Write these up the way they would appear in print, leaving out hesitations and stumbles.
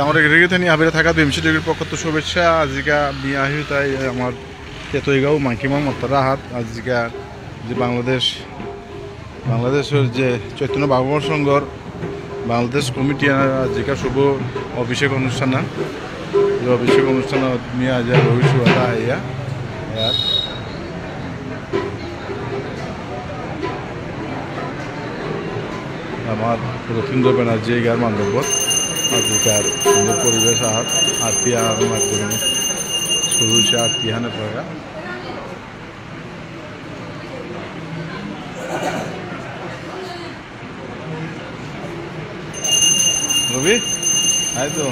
আমার রেগে নিয়ে আবেরে থাকা বিএমসি টিভির পক্ষ তো শুভেচ্ছা আজিকা বিয়া আহি তাই আমার তেতইগাঁও মাইকিমা মত্তারা হাত আজিকা যে বাংলাদেশের যে চৈতন্য ভাগবত সংঘর বাংলাদেশ কমিটি আজিকা শুভ অভিষেক অনুষ্ঠান অভিষেক অনুষ্ঠান নিয়ে আজ রবিশু আদা আইয়া আমার রথীন্দ্র ব্যানার্জি গার মান্ডব্য আজিকার সুন্দর পরিবেশ আহাত আরতি আহার মাধ্যমে শুরু হয়েছে আরতি হানের পরে রবি আয় তো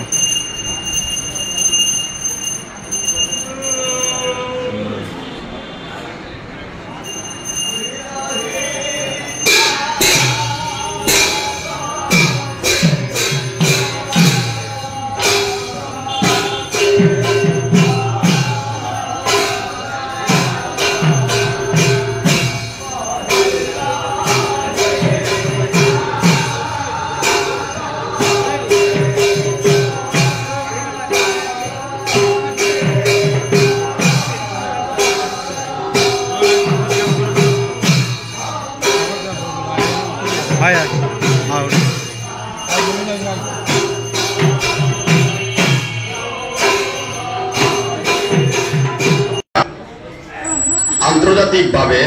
আন্তর্জাতিকভাবে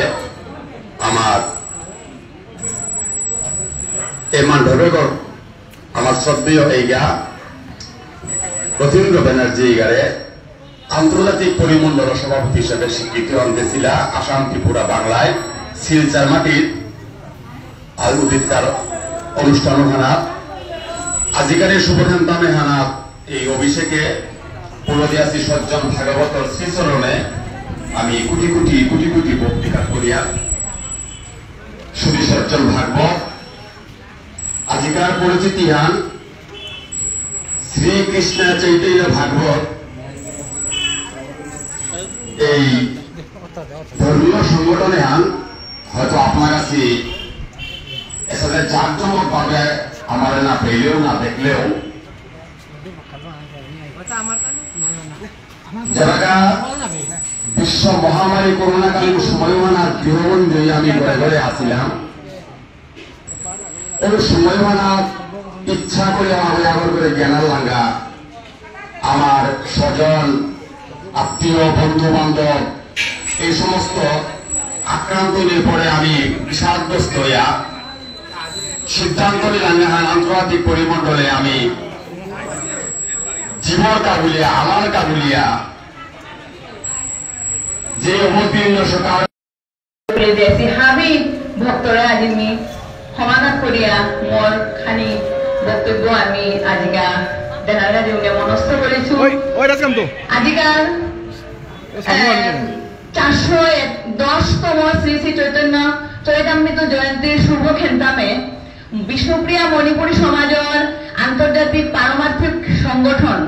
আমার এমান ধরেগর আমার শ্রদ্ধেয় এইগা রথীন্দ্র ব্যানার্জি গারে আন্তর্জাতিক পরিমণ্ডল সভাপতি হিসেবে স্বীকৃতি আনতেছিল আসাম ত্রিপুরা বাংলায় শিলচর মাটির আর উদিতকার অনুষ্ঠান হানাত আজিকার শুভধান্তামে হানাত এই অভিষেকে পুরদিয়াসী সজ্জন ভাগবতর শ্রীচরণে আমি কোটি কোটি ভক্তিকার করিয়া সুবিসর্জন ভাগবত আজিকার পরিচিতি হান শ্রীকৃষ্ণ চৈতন্য ভাগবত এই ধর্মীয় সংগঠনে হান হয়তো আপনার কাছে এসাথে জাঁকজমক ভাবে আমার না পেলেও না দেখলেও যারা বিশ্ব মহামারী করোনাকালীন সময়মানার গৃহবন্ধী আমি ঘরে ঘরে আসিলাম ওই সময়মানা ইচ্ছা করে আমার করে জ্ঞানার লাঙ্গা আমার স্বজন আত্মীয় বন্ধু বান্ধব এই সমস্ত আক্রান্ত নিয়ে পরে আমি বিষাদগ্রস্ত হইয়া সিদ্ধান্ত নিলাম আন্তর্জাতিক পরিমণ্ডলে আমি জীবন কাবুলিয়া আমার কাবুলিয়া যে অবতীর্ণ সকাল হাবি ভক্তরা আজি সমাধান করিয়া মোর খানি বক্তব্য আমি আজিকা দেনারা দিওনে মনস্থ করেছো আজিকাল 410তম শ্রী শ্রী চৈতন্য চরিতামৃত জয়ন্তীর শুভ খেন্তামে বিষ্ণুপ্রিয়া মণিপুরী সমাজের আন্তর্জাতিক পারমার্থিক সংগঠন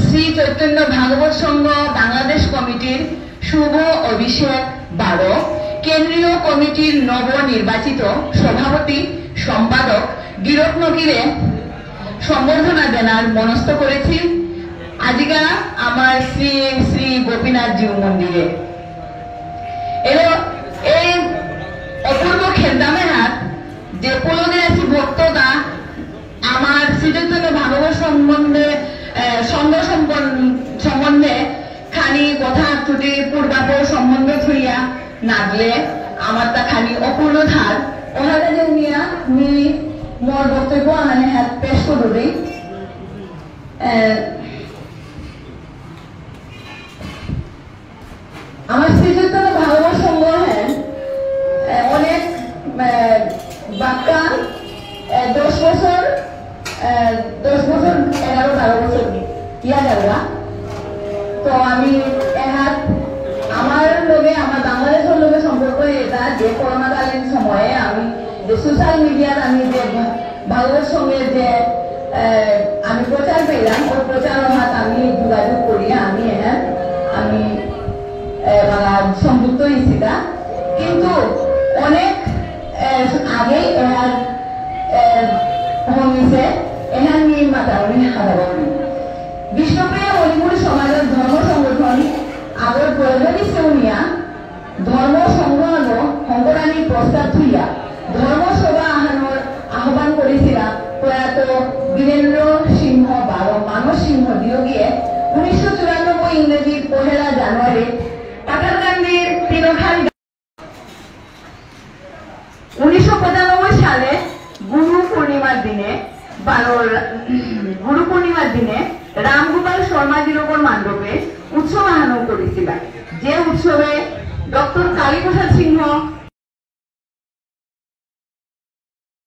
শ্রী চৈতন্য ভাগবত সংঘ বাংলাদেশ কমিটির শুভ অভিষেক 12 কেন্দ্রীয় কমিটির নবনির্বাচিত সভাপতি সম্পাদক গিরক নকিরে সম্বর্ধনা দেনার মনস্থ করেছি আজিকা আমার শ্রী শ্রী গোপীনাথ জিউ মন্দিরে এলো এই অপূর্ব খেলদামে হাত যে পুলদিয়াসী ভক্ততা আমার শ্রীচৈতন্য ভাগবত সম্বন্ধে খানি কথা ছুটি পূর্বাপ সম্বন্ধ ছুইয়া নাগলে আমার তা খানি অপূর্ণ ধার ওনারা যে নিয়া মি মোর বক্তব্য আনে হাত পেশ করি আমার শ্রীচৈতন্য ভাগবত সংঘ অনেক বাক্যা 10 বছর 11-12 বছর ইয়া যাওয়া তো আমি আমার লগে আমার বাংলাদেশের লগে সম্পর্ক এটা যে করোনাকালীন সময়ে আমি যে সোশ্যাল মিডিয়ার আমি যে ভাগবত সঙ্গের যে আমি প্রচার পেলাম ওই প্রচার হাত আমি যোগাযোগ করি আমি সংযুক্ত হয়েছি কিন্তু অনেক আগেই এনার হমিছে এনার নিয়ে মাতা উনি হারাবনি আগর প্রয়োজনী সেউনিয়া ধর্ম সংগ্রহ সংগঠনী প্রস্তাব থুইয়া ধর্ম সভা আহানোর আহ্বান করেছিলাম প্রয়াত বীরেন্দ্র সিংহ বাবা মানস সিংহ দিয়োগিয়ে 1994 ইংরেজি 1 জানুয়ারি পাটালকান্দির তিনখান 1995 সালে গুরু পূর্ণিমার দিনে রামগোপাল শর্মাজির ওপর মণ্ডপে উৎসব আহ্বান করেছিলেন, যে উৎসবে ডক্টর কালীপ্রসাদ সিংহ